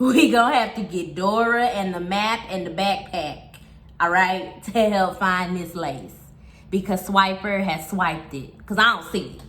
we gonna have to get Dora and the map and the backpack, all right, to help find this lace. Because Swiper has swiped it, because I don't see it.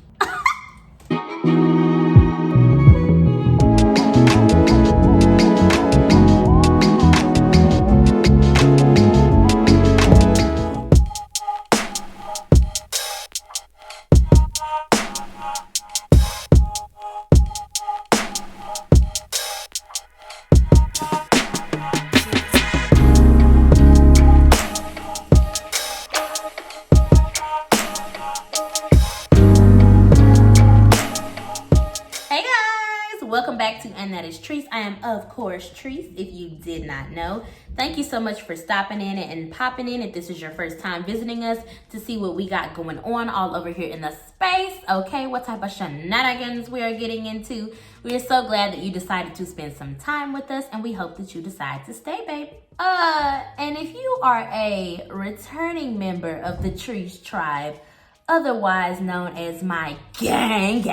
Welcome back to andthatisTrice. I am, of course, Trice, if you did not know. Thank you so much for stopping in and popping in if this is your first time visiting us to see what we got going on all over here in the space, okay? What type of shenanigans we are getting into. We are so glad that you decided to spend some time with us, and we hope that you decide to stay, baby. And if you are a returning member of the Trice tribe, otherwise known as my gang,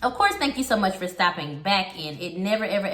of course, thank you so much for stopping back in. It never, ever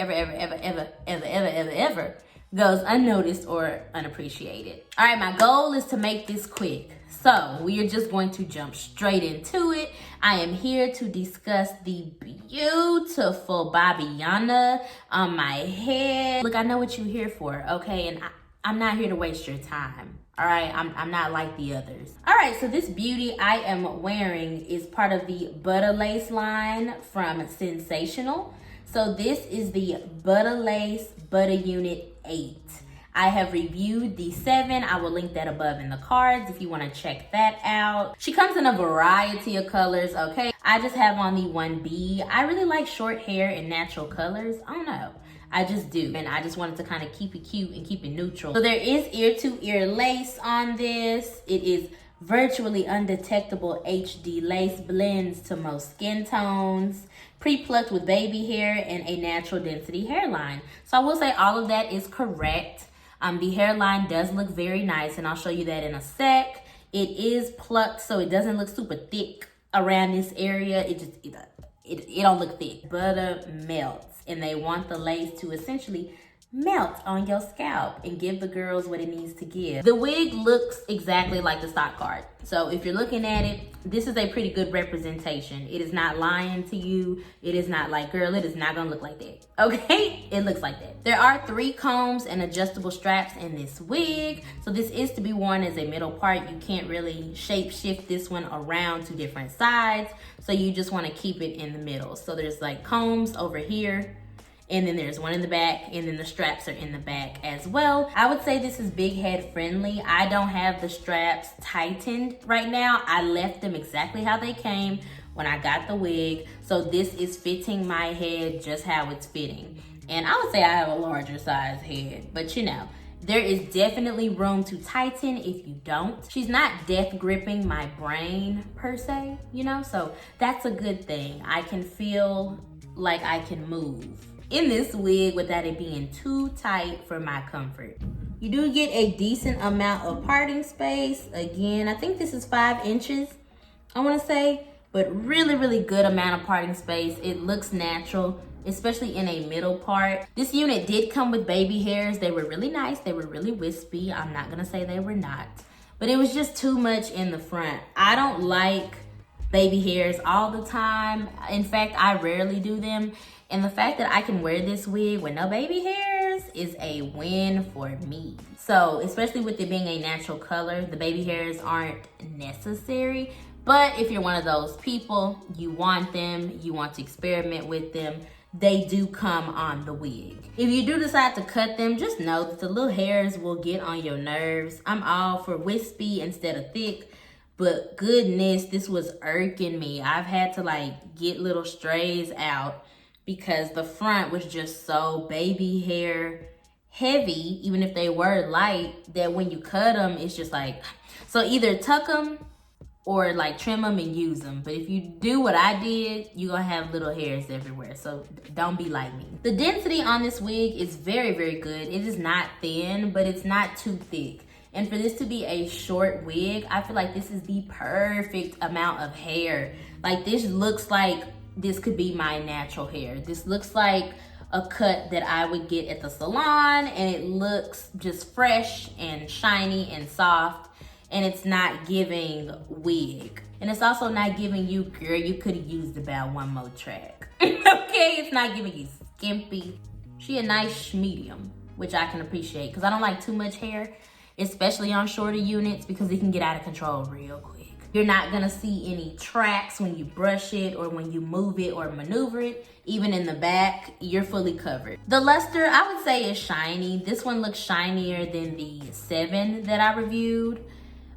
goes unnoticed or unappreciated. All right, my goal is to make this quick. So we are just going to jump straight into it. I am here to discuss the beautiful Babiana on my head. Look, I know what you're here for, okay? And I'm not here to waste your time. All right, I'm not like the others. All right, so this beauty I am wearing is part of the Butta Lace line from Sensationnel. So this is the Butta Lace Butta Unit 8. I have reviewed the 7. I will link that above in the cards if you want to check that out. She comes in a variety of colors, okay? I just have on the 1B. I really like short hair and natural colors. I don't know. I just do, and I just wanted to kind of keep it cute and keep it neutral. So there is ear-to-ear lace on this. It is virtually undetectable HD lace, blends to most skin tones, pre-plucked with baby hair, and a natural density hairline. So I will say all of that is correct. The hairline does look very nice, and I'll show you that in a sec. It is plucked, so it doesn't look super thick around this area. It don't look thick. Butter melts, and they want the lace to essentially melt on your scalp and give the girls what it needs to give. The wig looks exactly like the stock card. So if you're looking at it, this is a pretty good representation. It is not lying to you. It is not like, girl, it is not gonna look like that, okay? It looks like that. There are 3 combs and adjustable straps in this wig. So this is to be worn as a middle part. You can't really shape shift this one around to different sides. So you just wanna keep it in the middle. So there's like combs over here, and then there's one in the back, and then the straps are in the back as well. I would say this is big head friendly. I don't have the straps tightened right now. I left them exactly how they came when I got the wig. So this is fitting my head just how it's fitting. And I would say I have a larger size head, but you know, there is definitely room to tighten if you don't. She's not death gripping my brain per se, you know? So that's a good thing. I can feel like I can move in this wig without it being too tight for my comfort. You do get a decent amount of parting space. Again, I think this is 5 inches, I wanna say, but really good amount of parting space. It looks natural, especially in a middle part. This unit did come with baby hairs. They were really nice, they were really wispy. I'm not gonna say they were not, but it was just too much in the front. I don't like baby hairs all the time. In fact, I rarely do them. And the fact that I can wear this wig with no baby hairs is a win for me. So, especially with it being a natural color, the baby hairs aren't necessary. But if you're one of those people, you want them, you want to experiment with them, they do come on the wig. If you do decide to cut them, just know that the little hairs will get on your nerves. I'm all for wispy instead of thick. But goodness, this was irking me. I've had to like get little strays out because the front was just so baby hair heavy, even if they were light, that when you cut them, it's just like, so either tuck them or like trim them and use them. But if you do what I did, you're gonna have little hairs everywhere. So don't be like me. The density on this wig is very good. It is not thin, but it's not too thick. And for this to be a short wig, I feel like this is the perfect amount of hair. Like this looks like this could be my natural hair. This looks like a cut that I would get at the salon, and it looks just fresh and shiny and soft, and it's not giving wig. And it's also not giving you, girl, you could have used about one more track. Okay, it's not giving you skimpy. She a nice medium, which I can appreciate, because I don't like too much hair, especially on shorter units, because it can get out of control real quick. You're not gonna see any tracks when you brush it or when you move it or maneuver it. Even in the back, you're fully covered. The luster, I would say, is shiny. This one looks shinier than the 7 that I reviewed,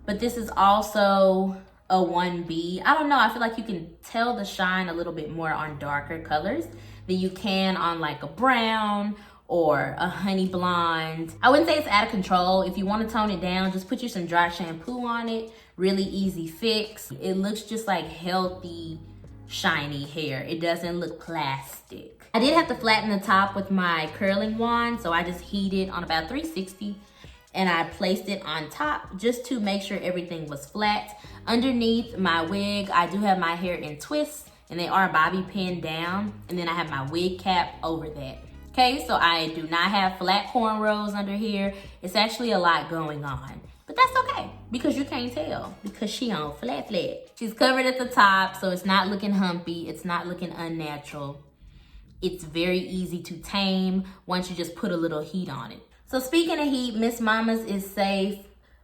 but this is also a 1B. I don't know, I feel like you can tell the shine a little bit more on darker colors than you can on like a brown or a honey blonde. I wouldn't say it's out of control. If you want to tone it down, just put you some dry shampoo on it. Really easy fix. It looks just like healthy, shiny hair. It doesn't look plastic. I did have to flatten the top with my curling wand, so I just heated on about 360 and I placed it on top just to make sure everything was flat. Underneath my wig, I do have my hair in twists, and they are bobby pinned down, and then I have my wig cap over that. Okay, so I do not have flat cornrows under here. It's actually a lot going on, but that's okay because you can't tell because she on flat. She's covered at the top, so it's not looking humpy. It's not looking unnatural. It's very easy to tame once you just put a little heat on it. So speaking of heat, Miss Mama's is safe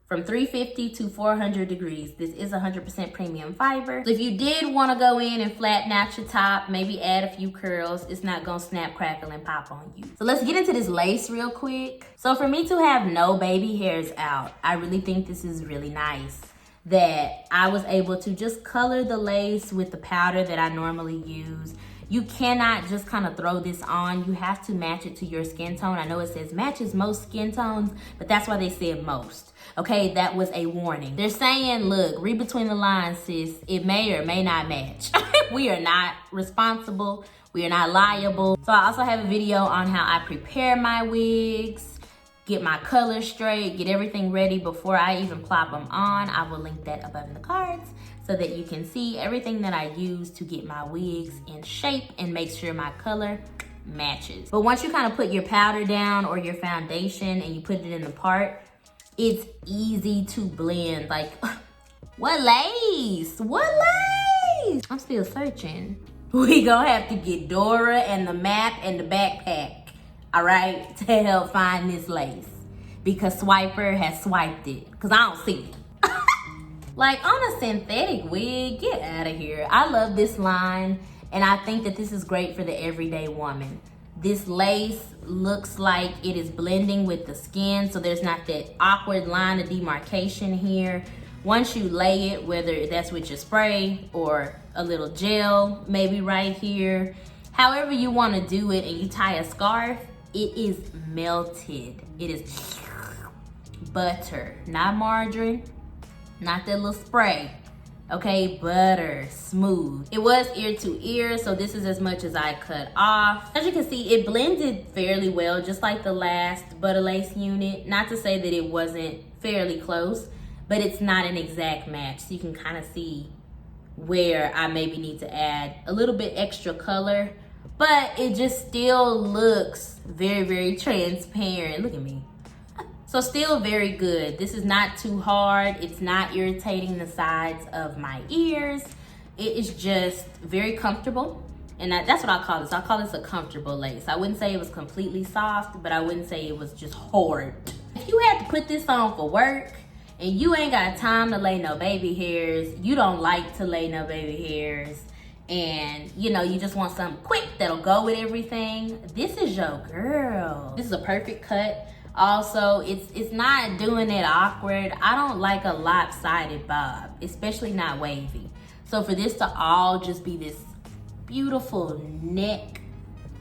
from 350 to 400 degrees. This is 100% premium fiber. So if you did want to go in and flatten out your top, maybe add a few curls, it's not gonna snap, crackle, and pop on you. So let's get into this lace real quick. So for me to have no baby hairs out, I really think this is really nice that I was able to just color the lace with the powder that I normally use. You cannot just kind of throw this on. You have to match it to your skin tone. I know it says matches most skin tones, but that's why they said most. Okay, that was a warning. They're saying, look, read between the lines, sis. It may or may not match. We are not responsible. We are not liable. So I also have a video on how I prepare my wigs, get my color straight, get everything ready before I even plop them on. I will link that above in the cards so that you can see everything that I use to get my wigs in shape and make sure my color matches. But once you kind of put your powder down or your foundation and you put it in the part, it's easy to blend. Like, what lace? What lace? I'm still searching. We gonna have to get Dora and the map and the backpack, all right, to help find this lace, because Swiper has swiped it, because I don't see it. Like, on a synthetic wig, get out of here. I love this line, and I think that this is great for the everyday woman. This lace looks like it is blending with the skin, so there's not that awkward line of demarcation here. Once you lay it, whether that's with your spray or a little gel, maybe right here, however you want to do it, and you tie a scarf, it is melted. It is butter, not margarine, not that little spray. Okay, butter, smooth. It was ear to ear, so this is as much as I cut off. As you can see, it blended fairly well, just like the last Butta Lace unit. Not to say that it wasn't fairly close, but it's not an exact match. So you can kind of see where I maybe need to add a little bit extra color, but it just still looks very, very transparent. Look at me. So still very good. This is not too hard. It's not irritating the sides of my ears. It is just very comfortable. And that's what I call this. I call this a comfortable lace. I wouldn't say it was completely soft, but I wouldn't say it was just hard. If you had to put this on for work and you ain't got time to lay no baby hairs, you don't like to lay no baby hairs, and you know, you just want something quick that'll go with everything, this is your girl. This is a perfect cut. Also, it's not doing it awkward. I don't like a lopsided bob, especially not wavy. So for this to all just be this beautiful neck,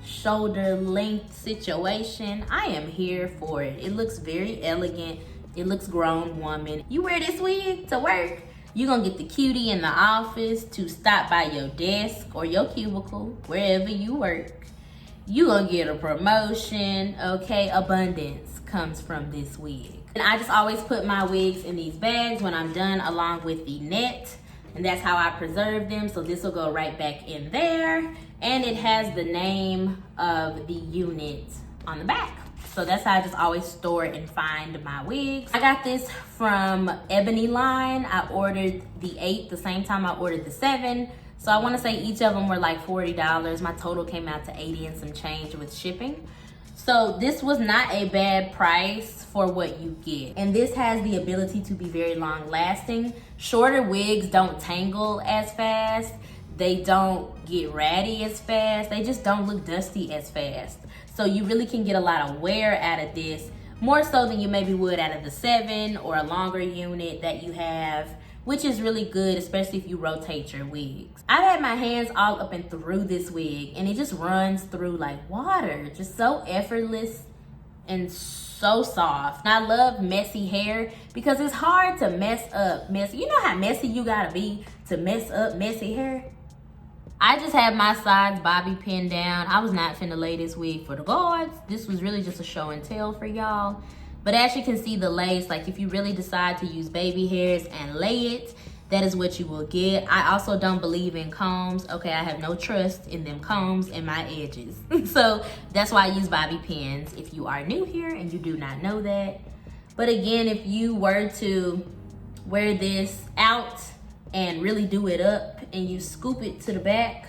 shoulder length situation, I am here for it. It looks very elegant. It looks grown woman. You wear this wig to work, you're gonna get the cutie in the office to stop by your desk or your cubicle, wherever you work. You gonna get a promotion, okay? Abundance comes from this wig. And I just always put my wigs in these bags when I'm done, along with the net, and that's how I preserve them. So this will go right back in there, and it has the name of the unit on the back. So that's how I just always store and find my wigs. I got this from Ebony line. I ordered the 8 the same time I ordered the 7. So I want to say each of them were like $40. My total came out to 80 and some change with shipping. So this was not a bad price for what you get. And this has the ability to be very long lasting. Shorter wigs don't tangle as fast. They don't get ratty as fast. They just don't look dusty as fast. So you really can get a lot of wear out of this, more so than you maybe would out of the 7 or a longer unit that you have, which is really good, especially if you rotate your wigs. I've had my hands all up and through this wig, and it just runs through like water, just so effortless and so soft. And I love messy hair because it's hard to mess up messy. You know how messy you gotta be to mess up messy hair? I just had my sides bobby pinned down. I was not finna lay this wig for the gods. This was really just a show and tell for y'all. But as you can see, the lace, like if you really decide to use baby hairs and lay it, that is what you will get. I also don't believe in combs. Okay, I have no trust in them combs and my edges. So that's why I use bobby pins if you are new here and you do not know that. But again, if you were to wear this out and really do it up and you scoop it to the back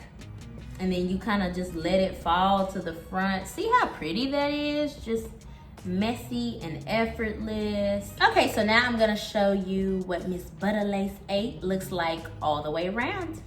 and then you kind of just let it fall to the front. See how pretty that is? Just messy and effortless. Okay, so now I'm gonna show you what Miss Butta Lace 8 looks like all the way around.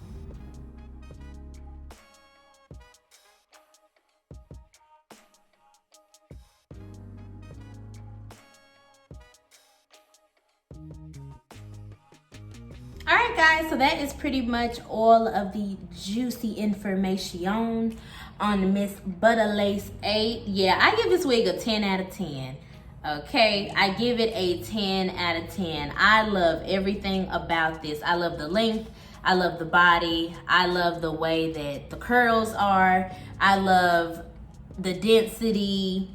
All right, guys, so that is pretty much all of the juicy information on Miss Butta Lace 8. Yeah, I give this wig a 10 out of 10. Okay, I give it a 10 out of 10. I love everything about this. I love the length. I love the body. I love the way that the curls are. I love the density.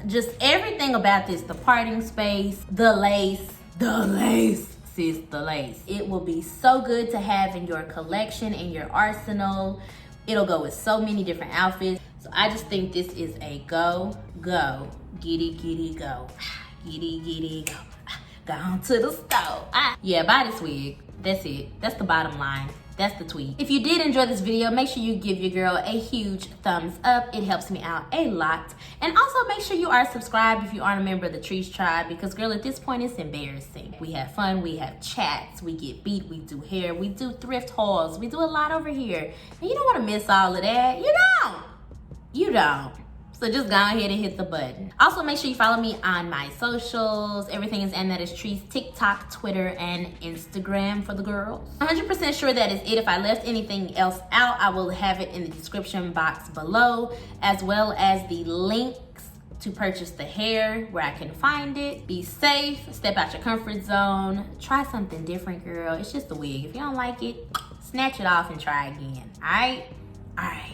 Just everything about this. The parting space, the lace, sis, the lace. It will be so good to have in your collection, in your arsenal. It'll go with so many different outfits. So I just think this is a go, giddy, giddy, go. Giddy, giddy, go. Gone to the store. Yeah, buy this wig. That's it. That's the bottom line. That's the tweet. If you did enjoy this video, make sure you give your girl a huge thumbs up. It helps me out a lot. And also make sure you are subscribed if you aren't a member of the Trice tribe, because girl, at this point it's embarrassing. We have fun, we have chats, we get beat, we do hair, we do thrift hauls, we do a lot over here. And you don't want to miss all of that. You don't. So just go ahead and hit the button. Also, make sure you follow me on my socials. Everything is andthatisTrice, TikTok, Twitter, and Instagram for the girls. I'm 100% sure that is it. If I left anything else out, I will have it in the description box below, as well as the links to purchase the hair where I can find it. Be safe, step out your comfort zone, try something different, girl. It's just a wig. If you don't like it, snatch it off and try again. All right.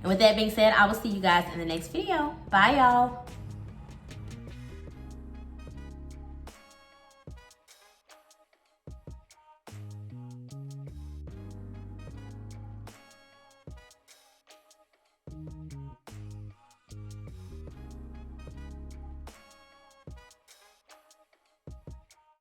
And with that being said, I will see you guys in the next video. Bye, y'all.